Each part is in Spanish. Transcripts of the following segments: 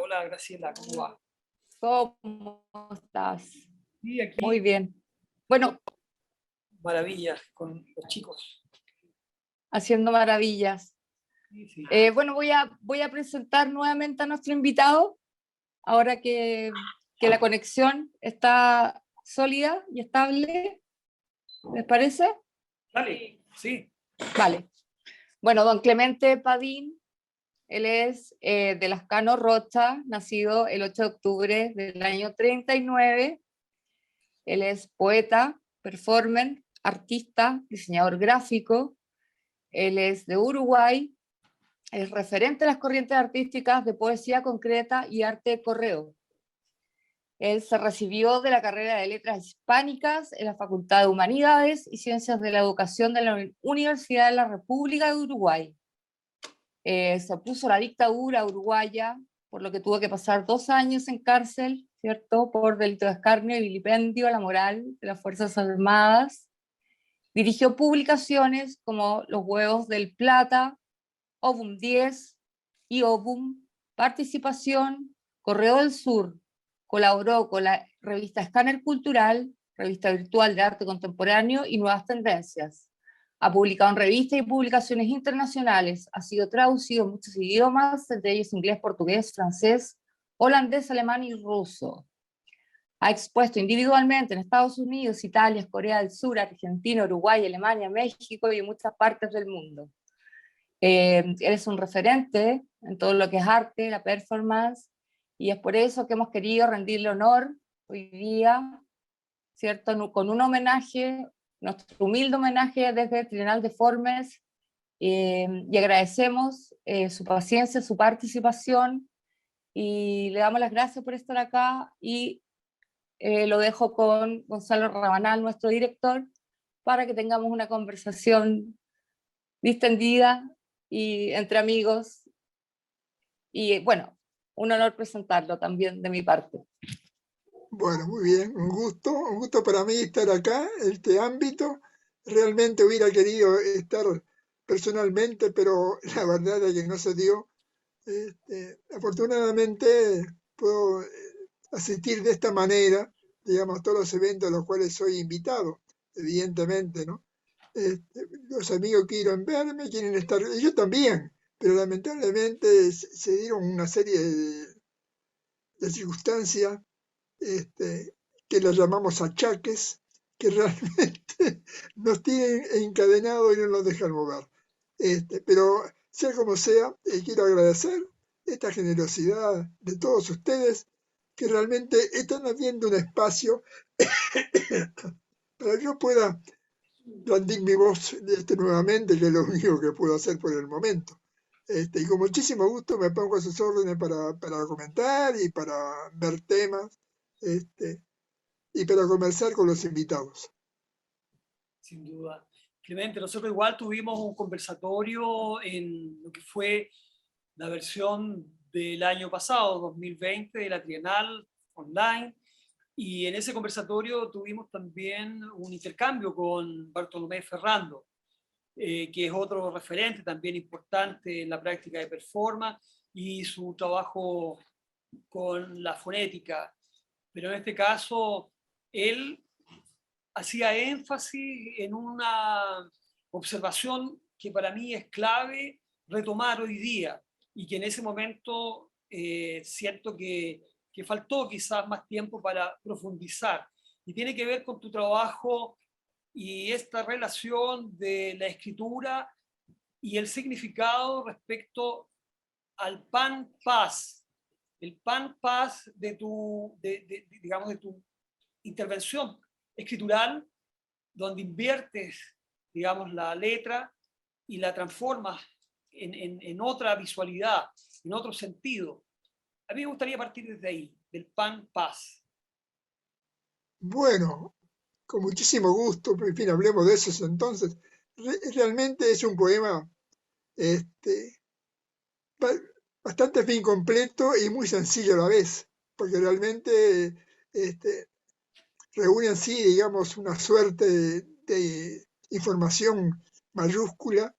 hola Graciela, ¿cómo va? ¿Cómo estás? Sí, aquí. Muy bien. Bueno, maravillas con los chicos. haciendo maravillas. Sí, sí. Bueno, voy a presentar nuevamente a nuestro invitado, ahora que la conexión está sólida y estable. ¿Les parece? Dale, sí. Vale. Bueno, don Clemente Padín, él es de Lascano Rocha, nacido el 8 de octubre del año 39. Él es poeta, performer, artista, diseñador gráfico. Él es de Uruguay, es referente de las corrientes artísticas de poesía concreta y arte de correo. Él se recibió de la carrera de Letras Hispánicas en la Facultad de Humanidades y Ciencias de la Educación de la Universidad de la República de Uruguay. Se opuso a la dictadura uruguaya, por lo que tuvo que pasar 2 años en cárcel, ¿cierto?, por delito de escarnio y vilipendio a la moral de las Fuerzas Armadas. Dirigió publicaciones como Los Huevos del Plata, Ovum 10 y Ovum Participación, Correo del Sur. Colaboró con la revista Escáner Cultural, revista virtual de arte contemporáneo y nuevas tendencias. Ha publicado en revistas y publicaciones internacionales, ha sido traducido en muchos idiomas, entre ellos inglés, portugués, francés, holandés, alemán y ruso. Ha expuesto individualmente en Estados Unidos, Italia, Corea del Sur, Argentina, Uruguay, Alemania, México y en muchas partes del mundo. Él es un referente en todo lo que es arte, la performance, y es por eso que hemos querido rendirle honor hoy día, ¿cierto?, con un homenaje, nuestro humilde homenaje desde Trienal de Formes, y agradecemos su paciencia, su participación, y le damos las gracias por estar acá, y lo dejo con Gonzalo Rabanal, nuestro director, para que tengamos una conversación distendida y entre amigos. Y bueno, un honor presentarlo también de mi parte. Bueno, muy bien, un gusto para mí estar acá en este ámbito. Realmente hubiera querido estar personalmente, pero la verdad es que no se dio. Afortunadamente puedo asistir de esta manera, digamos, a todos los eventos a los cuales soy invitado, evidentemente, ¿no? Los amigos quieren verme, quieren estar, y yo también, pero lamentablemente se dieron una serie de circunstancias que las llamamos achaques, que realmente nos tienen encadenados y no nos dejan mover. Pero sea como sea, quiero agradecer esta generosidad de todos ustedes que realmente están abriendo un espacio para que yo pueda blandir mi voz nuevamente, que es lo único que puedo hacer por el momento. Y con muchísimo gusto me pongo a sus órdenes para comentar y para ver temas y para conversar con los invitados. Sin duda. Clemente, nosotros igual tuvimos un conversatorio en lo que fue la versión del año pasado, 2020, de la Trienal online, y en ese conversatorio tuvimos también un intercambio con Bartolomé Ferrando, que es otro referente también importante en la práctica de performance y su trabajo con la fonética. Pero en este caso, él hacía énfasis en una observación que para mí es clave retomar hoy día y que en ese momento siento que faltó quizás más tiempo para profundizar. Y tiene que ver con tu trabajo y esta relación de la escritura y el significado respecto al pan-paz, el pan-paz de digamos, de tu intervención escritural, donde inviertes, digamos, la letra y la transformas en otra visualidad, en otro sentido. A mí me gustaría partir desde ahí, del pan-paz. Bueno, con muchísimo gusto, en fin, hablemos de eso entonces. Realmente es un poema bastante fin completo y muy sencillo a la vez, porque realmente reúne en sí, digamos, una suerte de información mayúscula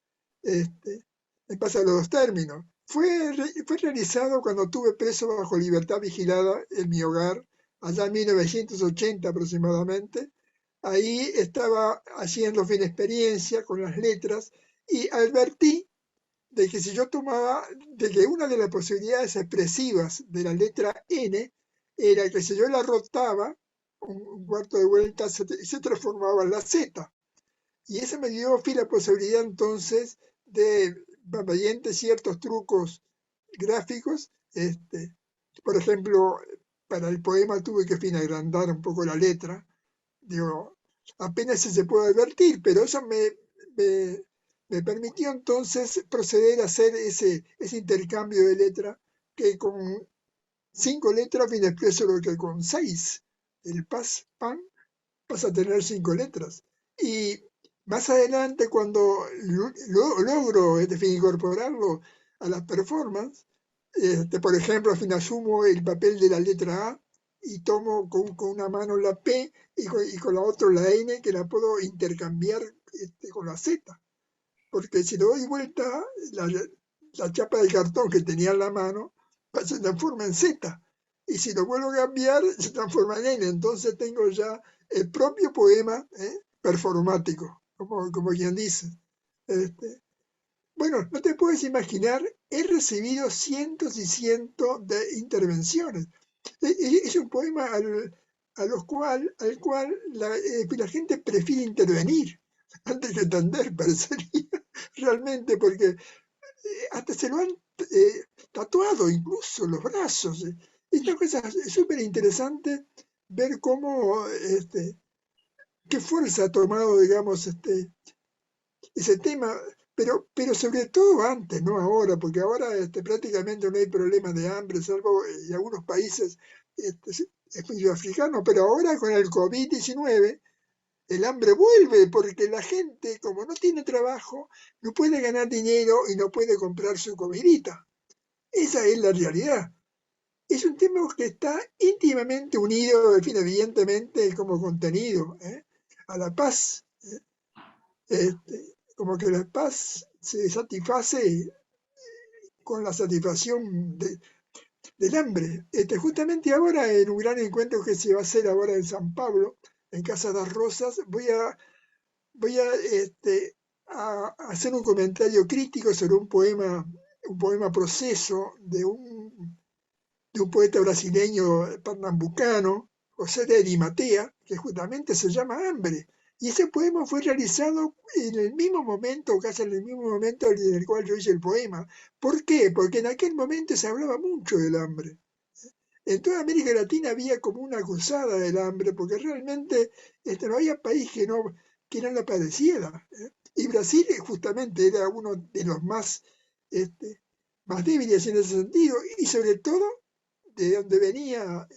en base a los dos términos. fue realizado cuando estuve preso bajo libertad vigilada en mi hogar, allá en 1980 aproximadamente. Ahí estaba haciendo fin experiencia con las letras y advertí de que si yo tomaba, de que una de las posibilidades expresivas de la letra N era que si yo la rotaba un cuarto de vuelta se transformaba en la Z. Y eso me dio la posibilidad entonces de, mediante ciertos trucos gráficos, por ejemplo, para el poema tuve que agrandar un poco la letra, digo, apenas se puede advertir, pero eso me permitió entonces proceder a hacer ese intercambio de letra que con 5 letras viene expreso lo que con 6. El paz, pan, vas a tener 5 letras. Y más adelante, cuando logro incorporarlo a las performances, por ejemplo, asumo el papel de la letra A y tomo con una mano la P y con la otra la N, que la puedo intercambiar con la Z. Porque si le doy vuelta, la chapa de cartón que tenía en la mano se transforma en Z. Y si lo vuelvo a cambiar, se transforma en N. Entonces tengo ya el propio poema performático, como quien dice. Bueno, no te puedes imaginar, he recibido cientos y cientos de intervenciones. Es un poema al cual la gente prefiere intervenir antes que entender, parecería, realmente, porque hasta se lo han tatuado incluso los brazos. Esta cosa es súper interesante ver cómo, qué fuerza ha tomado, digamos, ese tema, pero sobre todo antes, no ahora, porque ahora prácticamente no hay problema de hambre, salvo en algunos países africanos, pero ahora con el COVID-19 el hambre vuelve porque la gente, como no tiene trabajo, no puede ganar dinero y no puede comprar su comidita. Esa es la realidad. Es un tema que está íntimamente unido, evidentemente, como contenido, a la paz. Como que la paz se satisface con la satisfacción del hambre. Justamente ahora, en un gran encuentro que se va a hacer ahora en San Pablo, en Casa de las Rosas, voy a hacer un comentario crítico sobre un poema proceso de un poeta brasileño pernambucano, José de Arimatea, que justamente se llama Hambre. Y ese poema fue realizado en el mismo momento, casi en el mismo momento en el cual yo hice el poema. ¿Por qué? Porque en aquel momento se hablaba mucho del hambre. En toda América Latina había como una cruzada del hambre, porque realmente no había país que no la padeciera. Y Brasil justamente era uno de los más débiles en ese sentido, y sobre todo de donde venía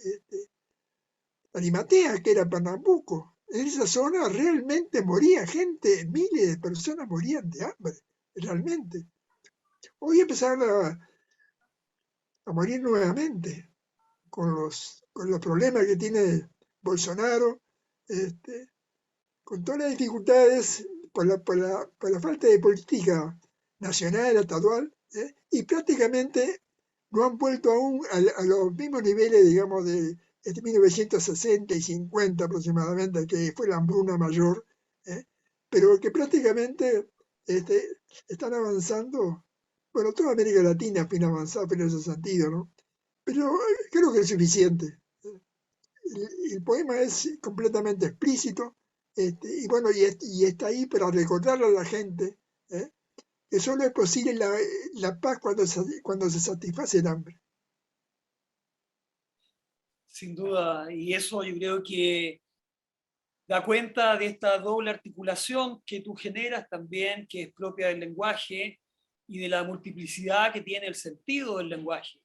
Arimatea, que era Pernambuco. En esa zona realmente moría gente, miles de personas morían de hambre, realmente. Hoy empezaron a morir nuevamente con los problemas que tiene Bolsonaro, con todas las dificultades por la falta de política nacional, estatal, y prácticamente no han vuelto aún a los mismos niveles, digamos, de 1960 y 50 aproximadamente, que fue la hambruna mayor, pero que prácticamente están avanzando. Bueno, toda América Latina ha avanzado en ese sentido, ¿no? Pero creo que es suficiente. El poema es completamente explícito, y bueno, y está ahí para recordarle a la gente que solo es posible la paz cuando se satisface el hambre. Sin duda, y eso yo creo que da cuenta de esta doble articulación que tú generas también, que es propia del lenguaje y de la multiplicidad que tiene el sentido del lenguaje.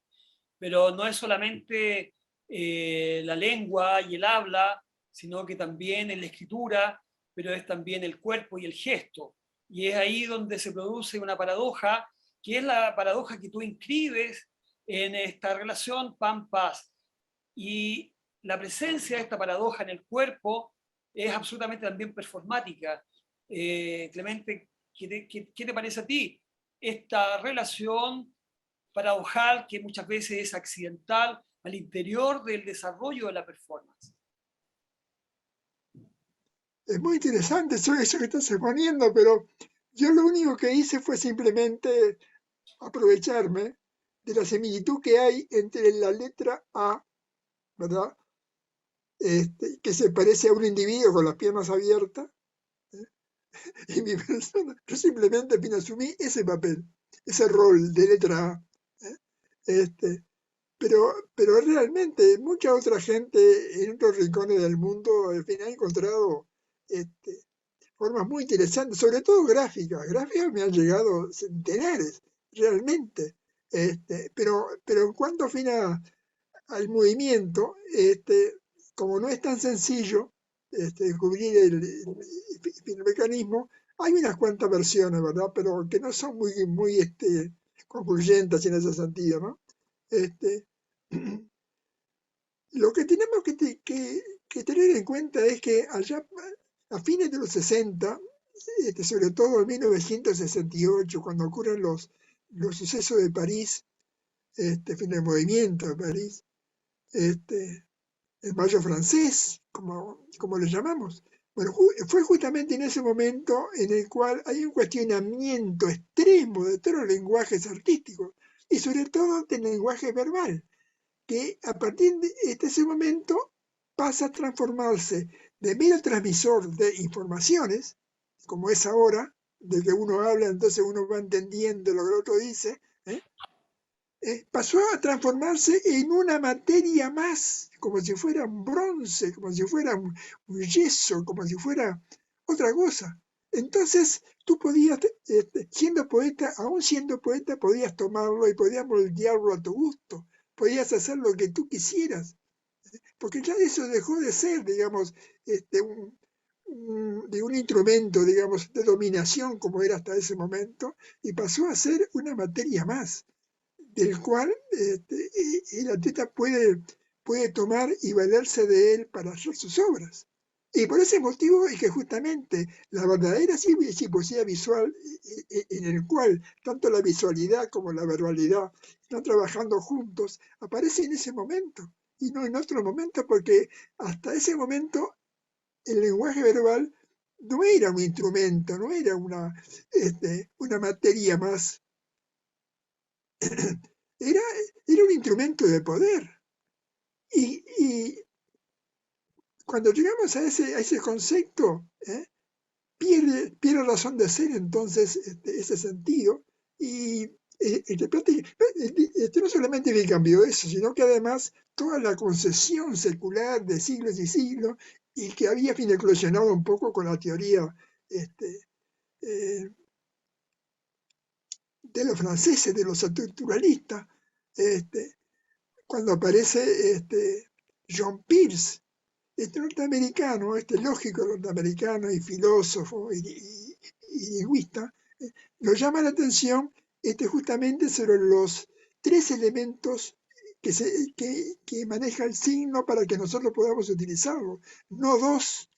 Pero no es solamente la lengua y el habla, sino que también en la escritura, pero es también el cuerpo y el gesto. Y es ahí donde se produce una paradoja, que es la paradoja que tú inscribes en esta relación pan-paz. Y la presencia de esta paradoja en el cuerpo es absolutamente también performática. Clemente, ¿qué te parece a ti esta relación paradojal que muchas veces es accidental al interior del desarrollo de la performance. Es muy interesante eso que estás exponiendo, pero yo lo único que hice fue simplemente aprovecharme de la similitud que hay entre la letra A, ¿verdad? Que se parece a un individuo con las piernas abiertas, ¿eh? Y mi persona, yo simplemente asumí ese papel, ese rol de letra A, ¿eh? Pero realmente mucha otra gente en otros rincones del mundo al fin, ha encontrado formas muy interesantes, sobre todo gráficas. Gráficas me han llegado centenares, realmente. Pero en cuanto al movimiento, como no es tan sencillo descubrir el mecanismo, hay unas cuantas versiones, ¿verdad? Pero que no son muy concluyentes en ese sentido, ¿no? Lo que tenemos que tener en cuenta es que allá a fines de los 60, sobre todo en 1968, cuando ocurren los sucesos de París, fin del movimiento de París, el Mayo francés, como le llamamos. Bueno, fue justamente en ese momento en el cual hay un cuestionamiento extremo de todos los lenguajes artísticos y sobre todo del lenguaje verbal, que a partir de ese momento pasa a transformarse de mero transmisor de informaciones, como es ahora, de que uno habla, entonces uno va entendiendo lo que el otro dice, pasó a transformarse en una materia más, como si fuera un bronce, como si fuera un yeso, como si fuera otra cosa. Entonces tú podías, aún siendo poeta, podías tomarlo y podías moldearlo a tu gusto, podías hacer lo que tú quisieras, porque ya eso dejó de ser, digamos, de un instrumento, digamos, de dominación como era hasta ese momento, y pasó a ser una materia más del cual el artista puede tomar y valerse de él para hacer sus obras. Y por ese motivo es que justamente la verdadera poesía visual, en el cual tanto la visualidad como la verbalidad están trabajando juntos, aparece en ese momento y no en otro momento, porque hasta ese momento el lenguaje verbal no era un instrumento, no era una materia más. Era un instrumento de poder. Y cuando llegamos a ese concepto, pierde razón de ser entonces ese sentido. Y no solamente que cambió eso, sino que además toda la concesión secular de siglos y siglos, y que había eclosionado un poco con la teoría de los franceses, de los estructuralistas, cuando aparece John Peirce, norteamericano, lógico norteamericano y filósofo y lingüista, nos llama la atención justamente sobre los tres elementos que maneja el signo para que nosotros podamos utilizarlo, no dos,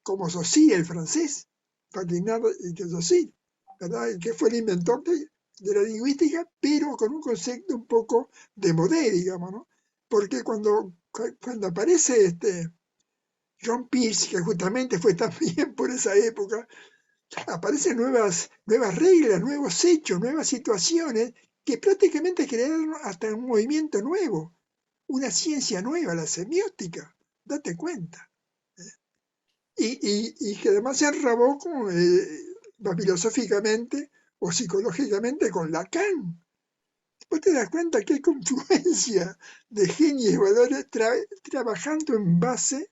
como Saussure, el francés, Ferdinand de Saussure, ¿verdad? Que fue el inventor de la lingüística, pero con un concepto un poco demodé, digamos, ¿no? Porque cuando aparece John Peirce, que justamente fue también por esa época, aparecen nuevas reglas, nuevos hechos, nuevas situaciones que prácticamente crearon hasta un movimiento nuevo, una ciencia nueva, la semiótica, date cuenta. Y que además se enrabó filosóficamente o psicológicamente con Lacan. Vos te das cuenta que hay confluencia de genios y valores trabajando en base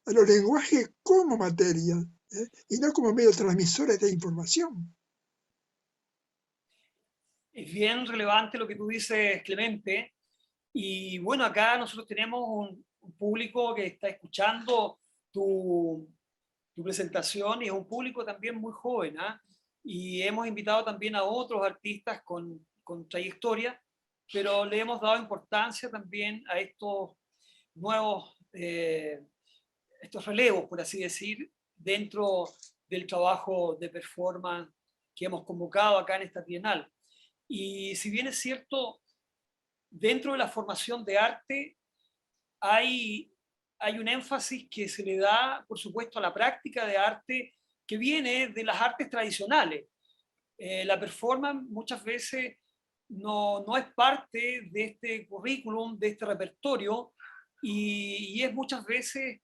a los lenguajes como materia, y no como medios transmisores de información. Es bien relevante lo que tú dices, Clemente. Y bueno, acá nosotros tenemos un público que está escuchando tu presentación y es un público también muy joven, ¿eh? Y hemos invitado también a otros artistas con trayectoria, pero le hemos dado importancia también a estos nuevos, estos relevos, por así decir, dentro del trabajo de performance que hemos convocado acá en esta Trienal. Y si bien es cierto, dentro de la formación de arte hay un énfasis que se le da, por supuesto, a la práctica de arte que viene de las artes tradicionales. La performance muchas veces no es parte de este currículum, de este repertorio, y es muchas veces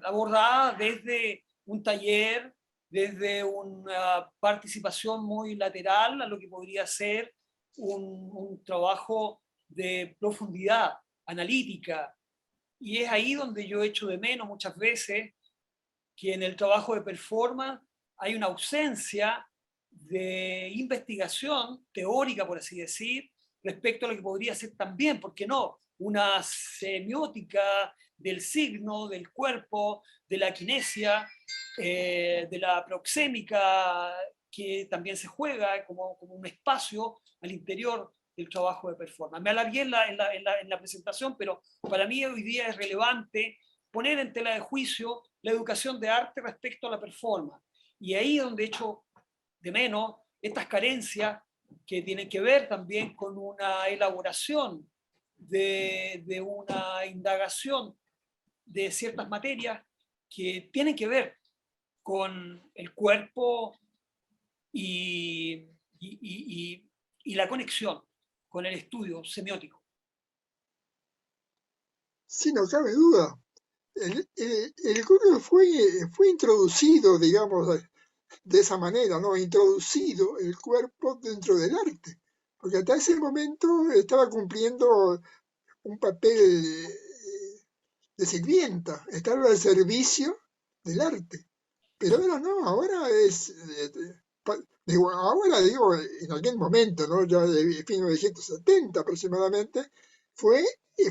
abordada desde un taller, desde una participación muy lateral a lo que podría ser un trabajo de profundidad analítica. Y es ahí donde yo echo de menos muchas veces que en el trabajo de performance hay una ausencia de investigación teórica, por así decir, respecto a lo que podría ser también, ¿por qué no? Una semiótica del signo, del cuerpo, de la kinesia, de la proxémica, que también se juega como un espacio al interior del trabajo de performance. Me alargué en la presentación, pero para mí hoy día es relevante poner en tela de juicio la educación de arte respecto a la performance. Y ahí donde echo de menos estas carencias que tienen que ver también con una elaboración de una indagación de ciertas materias que tienen que ver con el cuerpo y, y la conexión con el estudio semiótico. Sí, no cabe duda. El curso fue introducido, digamos, de esa manera, ¿no? Introducido el cuerpo dentro del arte, porque hasta ese momento estaba cumpliendo un papel de sirvienta, estaba al servicio del arte. Pero ahora no, ahora es, digo, en aquel momento, ¿no? Ya de 1970 aproximadamente, fue,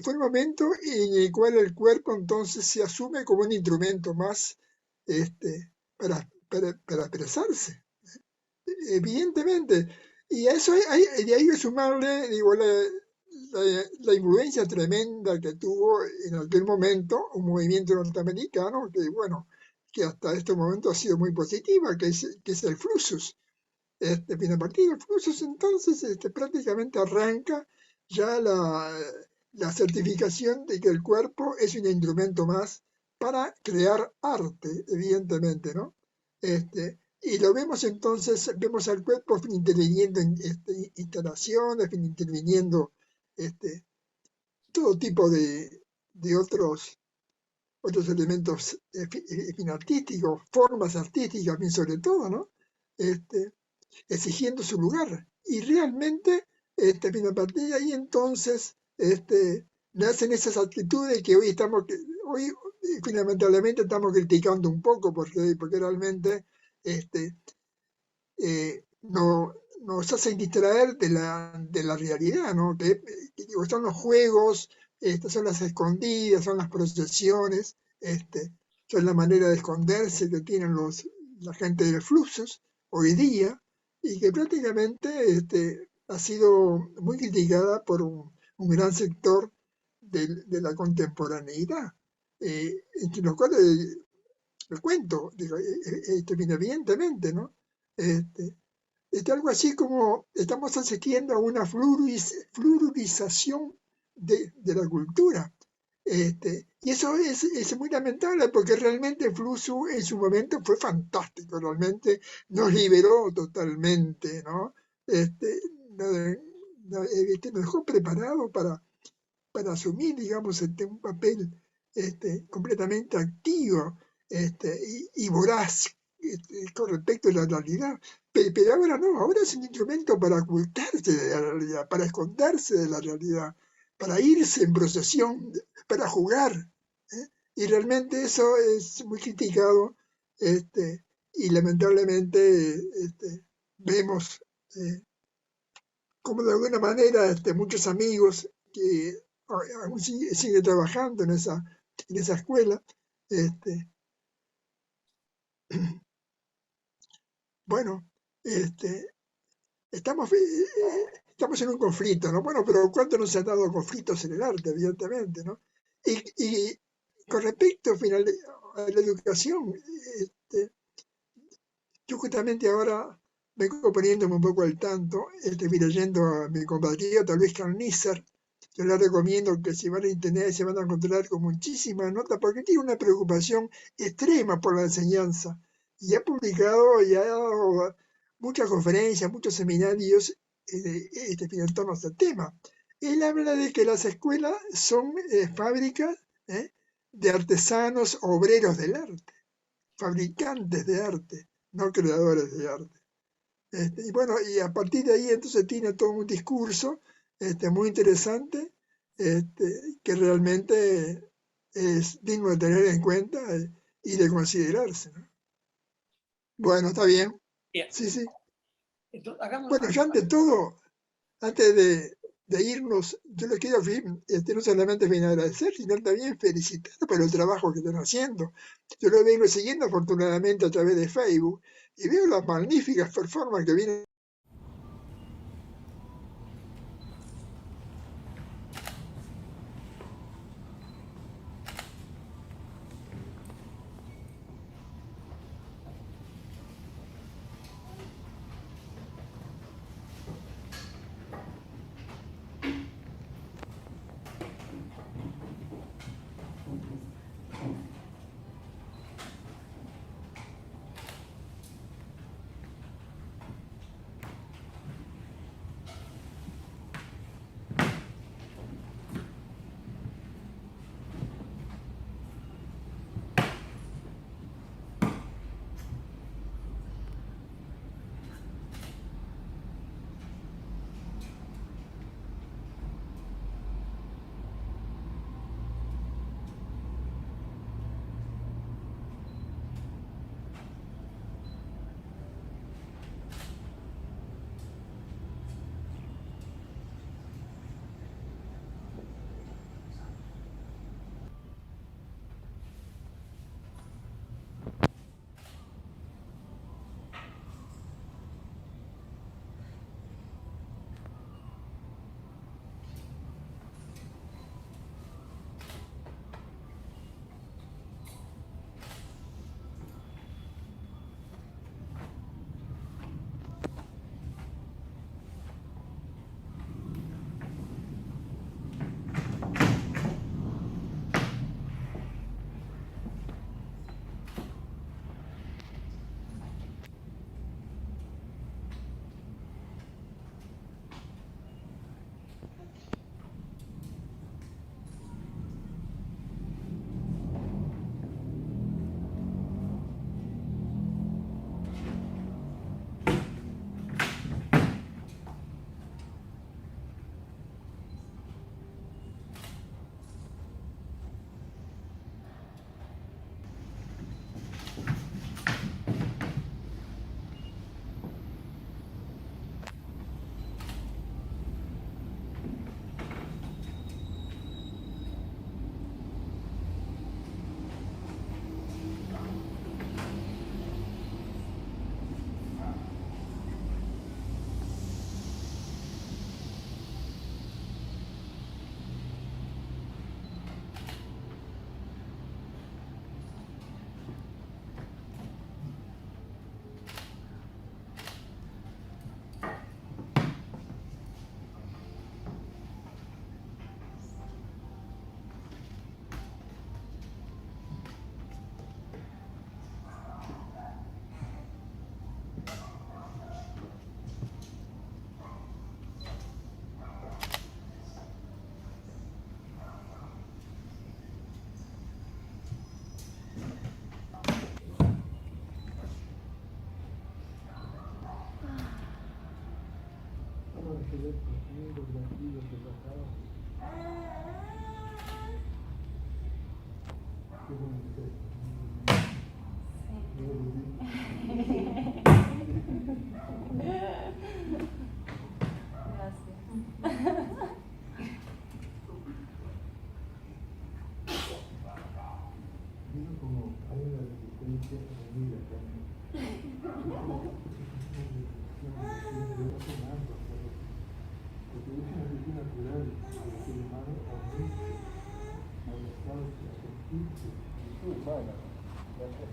fue el momento en el cual el cuerpo entonces se asume como un instrumento más para expresarse, evidentemente. Y a eso de ahí que sumarle, digo, la influencia tremenda que tuvo en aquel momento un movimiento norteamericano que, bueno, que hasta este momento ha sido muy positiva, que es el Fluxus. A partir del Fluxus, entonces, prácticamente arranca ya la certificación de que el cuerpo es un instrumento más para crear arte, evidentemente, ¿no? Y lo vemos entonces, vemos al cuerpo interviniendo en instalaciones, interviniendo todo tipo de otros elementos artísticos, formas artísticas, bien sobre todo, ¿no? Exigiendo su lugar. Y realmente, a partir de ahí entonces, nacen esas actitudes que hoy fundamentalmente estamos criticando un poco porque realmente nos hacen distraer de la realidad, ¿no? Son los juegos, son las escondidas, son las procesiones, son la manera de esconderse que tienen la gente de Fluxus hoy día, y que prácticamente ha sido muy criticada por un gran sector de la contemporaneidad, entre los cuales me cuento, digo, evidentemente, ¿no? Algo así como estamos asistiendo a una fluorización de la cultura. Y eso es muy lamentable porque realmente Fluxus en su momento fue fantástico, realmente nos liberó totalmente, ¿no? Nos dejó preparado para asumir, digamos, un papel completamente activo y voraz con respecto a la realidad. Pero ahora no, ahora es un instrumento para ocultarse de la realidad, para esconderse de la realidad, para irse en procesión, para jugar. Y realmente eso es muy criticado y lamentablemente vemos como de alguna manera muchos amigos que aún siguen trabajando en esa escuela. Bueno, estamos en un conflicto, ¿no? Bueno, pero ¿cuánto nos han dado conflictos en el arte, evidentemente, ¿no? Y con respecto a la educación, yo justamente ahora vengo poniéndome un poco al tanto, fui leyendo a mi compatriota Luis Carnícer. Yo les recomiendo que si van a internet se van a encontrar con muchísimas notas, porque tiene una preocupación extrema por la enseñanza. Y ha publicado y ha dado muchas conferencias, muchos seminarios en torno a este tema. Él habla de que las escuelas son fábricas de artesanos, obreros del arte, fabricantes de arte, no creadores de arte. Y bueno, y a partir de ahí entonces tiene todo un discurso muy interesante, que realmente es digno de tener en cuenta y de considerarse, ¿no? Bueno, está bien. Bien. Sí, sí. Entonces, hagamos, Bueno, ya ante todo, antes de irnos, yo les quiero no solamente agradecer, sino también felicitar por el trabajo que están haciendo. Yo lo vengo siguiendo afortunadamente a través de Facebook y veo las magníficas performances que vienen.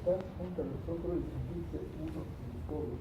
Estar junto a nosotros y sentirse uno con todos.